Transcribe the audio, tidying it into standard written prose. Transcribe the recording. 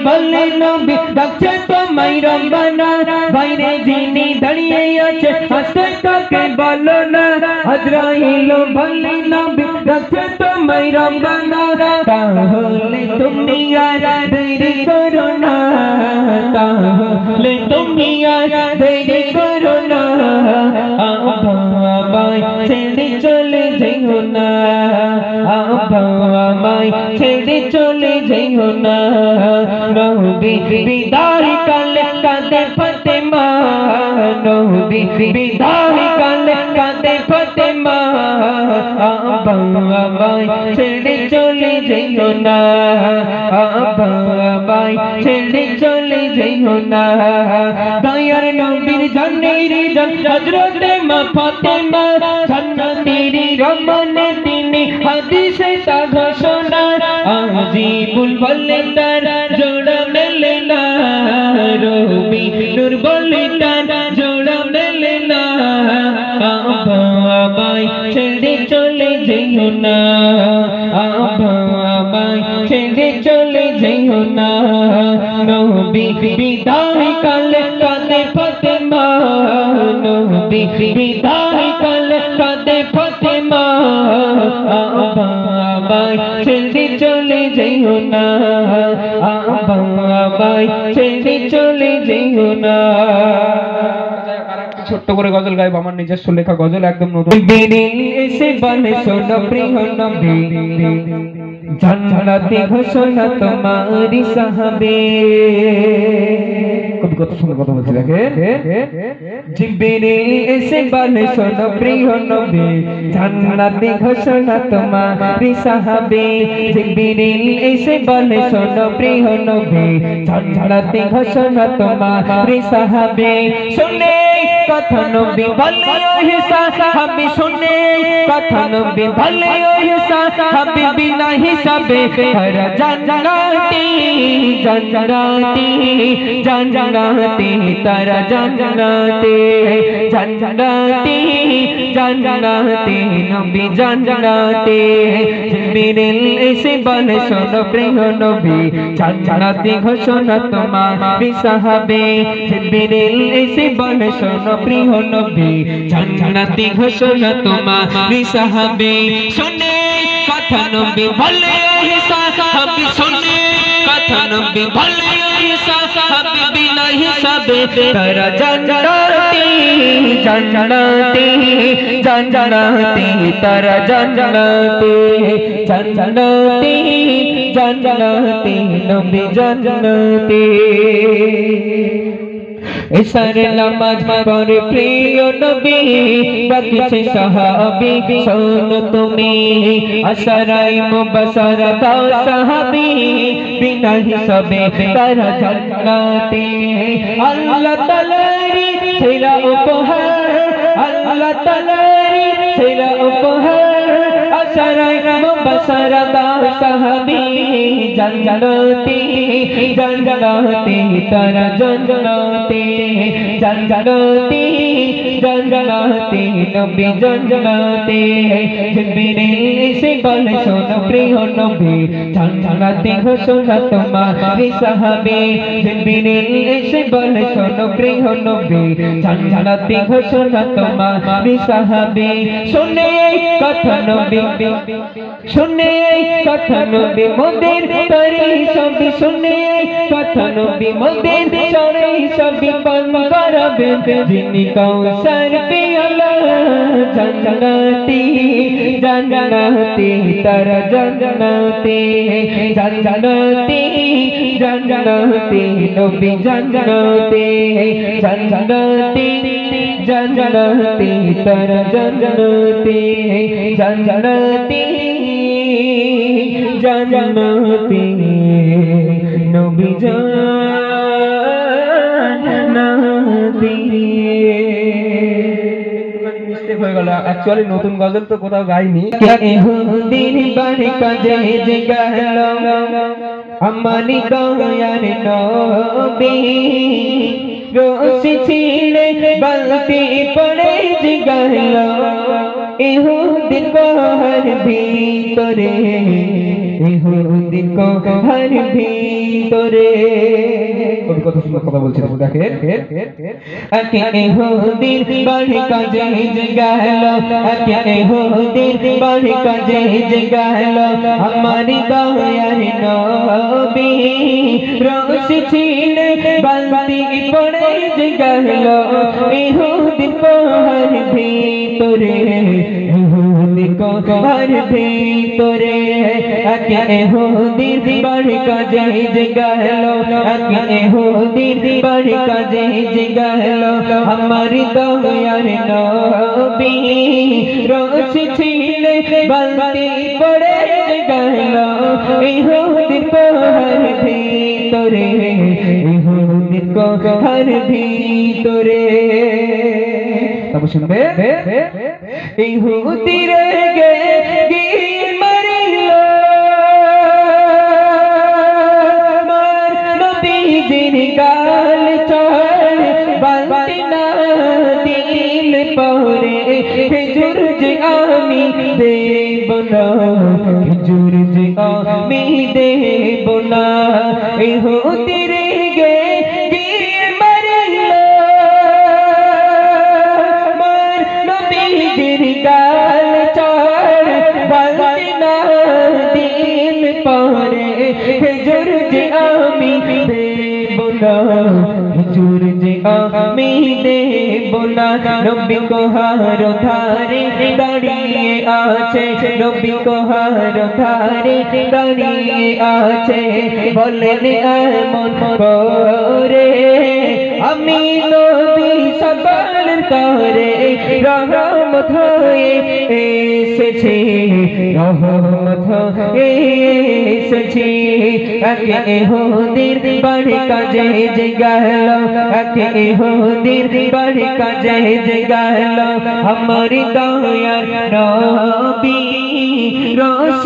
বলে নবী ডাকছে তোমায় রব্বানা বাইরে যিনি দাঁড়িয়ে আছে হাসতে তাকে বলো না আজরাইল বলে নবী ডাকছে তোমায় রব্বানা তাহলে তুমি আর দেরি করো না তাহলে তুমি আর দেরি করো না আমায় ছেড়ে চলে যেও না আমায় ছেড়ে চলে যেও না নবী বিদায় কালে কাঁদে ফাতেমা নবী বিদায় কালে কাঁদে ফাতেমা আমায় ছেড়ে চলে যেও না আমায় ছেড়ে চলে যেও না দয়ার নবীর জানের জান হযরতে মা ফাতেমা জান্নাতের রমণে তিনি হাদিসে তা ঘোষণা আজিবুল বলে তার জোড়া মেলে না রবি নূর বলে তার জোড়া মেলে না আমায় ছেড়ে চলে যেও না আমায় ছেড়ে চলে যেও না নবী বিদায় কালে কাঁদে ফাতেমা নবী বিদায় কালে কাঁদে ফাতেমা আমায় ছেড়ে চলে যেও না আমায় ছেড়ে চলে যেও না ছোট্ট করে গজল গাইব আমার নিজস্ব লেখা গজল একদম নতুন এসে বলে শোনো প্রিয় নবী জান্নাতে ঘোষণা তোমারি সাহাবে কবি কত সুন্দর কথা বলছে দেখেন জিবরিল এসে বলে শোনো প্রিয় নবী জান্নাতে ঘোষণা তোমারি সাহাবে জিবরিল এসে বলে শোনো প্রিয় নবী জান্নাতে ঘোষণা তোমারি সাহাবে শুনে কথা নবী বলে ওই সাহাবী শুনে কথা নবী বলে ওই সাহাবী বিনা হিসাবে তারা জান্নাতি জান্নাতি জান্নাতি তারা জান্নাতি জান্নাতি জান্নাতি নবী জান্নাতি জিবরিল এসে বলে শোনো প্রিয় নবী জান্নাতি ঘোষণা তোমারি সাহাবে জিবরিল এসে বলে শোনো প্রিয় নবী জান্নাতি ঘোষণা তোমারি সাহাবে শুনে কথা নবী বলে ওই সাহাবী শুনে কথা নবী বলে ওই সাহাবী বিনা হিসাবে তারা জান্নাতি জান্নাতি জান্নাতি তারা জান্নাতি জান্নাতি জান্নাতি নবী জান্নাতি এসার নামাজ পড়ে প্রিয় নবী ডাকছে সাহাবী শোনো তুমি আশারাই মুবাশশারা দাও সাহাবী বিনা হিসাবে তারা জান্নাতে আল্লাহ তাআলারি সেরা উপহার আল্লাহ তাআলারি সেরা উপহার আশারাই মুবাশশারা দাও সাহাবী জান্নাতে জান্নাতে তারা জান্নাতে জান্নাতে জান্নাতে নবী জান্নাতে জিবরিল এসে বলে শোনো প্রিয় নবী জান্নাতে ঘোষণা তোমারি সাহাবে জিবরিল এসে বলে শোনো প্রিয় নবী জান্নাতে ঘোষণা তোমারি সাহাবে শুনে কথা নবী শুনে কথা নবী মোদের তরি সব শুনে কথা নবী মোদের চরে সব পান করবে যিনি কৌশর পিয়ালা জান্নাতি জান্নাতি তারা জান্নাতি জান্নাতি জান্নাতি নবী জান্নাতি জান্নাতি জান্নাতি তারা জান্নাতি জান্নাতি জান্নাতি নবী জান্নাতি মিস্টেক হয়ে গেল অ্যাকচুয়ালি নতুন গজল তো কোথাও গাইনি দিন বাড়ি কাজে যে গেল আমানি দয়ার নবী রশি ছিঁড়ে বালতি পড়ে যে গেল ইহুদিন ঘর ভিতরে ইহুদি কো হর ভিতরে কবি কত সুন্দর কথা বলছে দেখেন আকে ইহুদির বাড়ি কাজে গেল আকে ইহুদির বাড়ি কাজে গেল আমারি দয়ার নবী রস ছিনে বালতি পড়ে গেল ইহুদি কো হর ভিতরে ইহুদি কো হর ভিতরে আকে ইহুদির বাড়ি কাজে গেল আকে ইহুদির বাড়ি কাজে গেল আমারি দয়ার নবী রস ছিনে বালতি পড়ে গেল ইহুদি কো হর ভিতরে ইহুদি কো হর ভিতরে তব শুনবে ইহুদি রে গে গিয়ে মরিল মার নবীজির গাল চড় বালতি না দিল পরে খেজুর যে আমি দেব না খেজুর যে আমি দেব না ইহুদি রে গে গিয়ে মরিল মার নবীজির গাল চড় বালতি না দিল পরে খেজুর যে আমি দেব না খেজুর যে আমি দেব না নবী কো হার ধারে দাঁড়িয়ে আছে নবী কো হার ধারে দাঁড়িয়ে আছে বলেন এমন করে আমি নবী সকল করে রহমত হয়ে এসেছি রহমত হয়ে এসেছি আকে ইহুদির বাড়ি কাজে গেল আকে ইহুদির বাড়ি কাজে গেল আমারি দয়ার নবী রস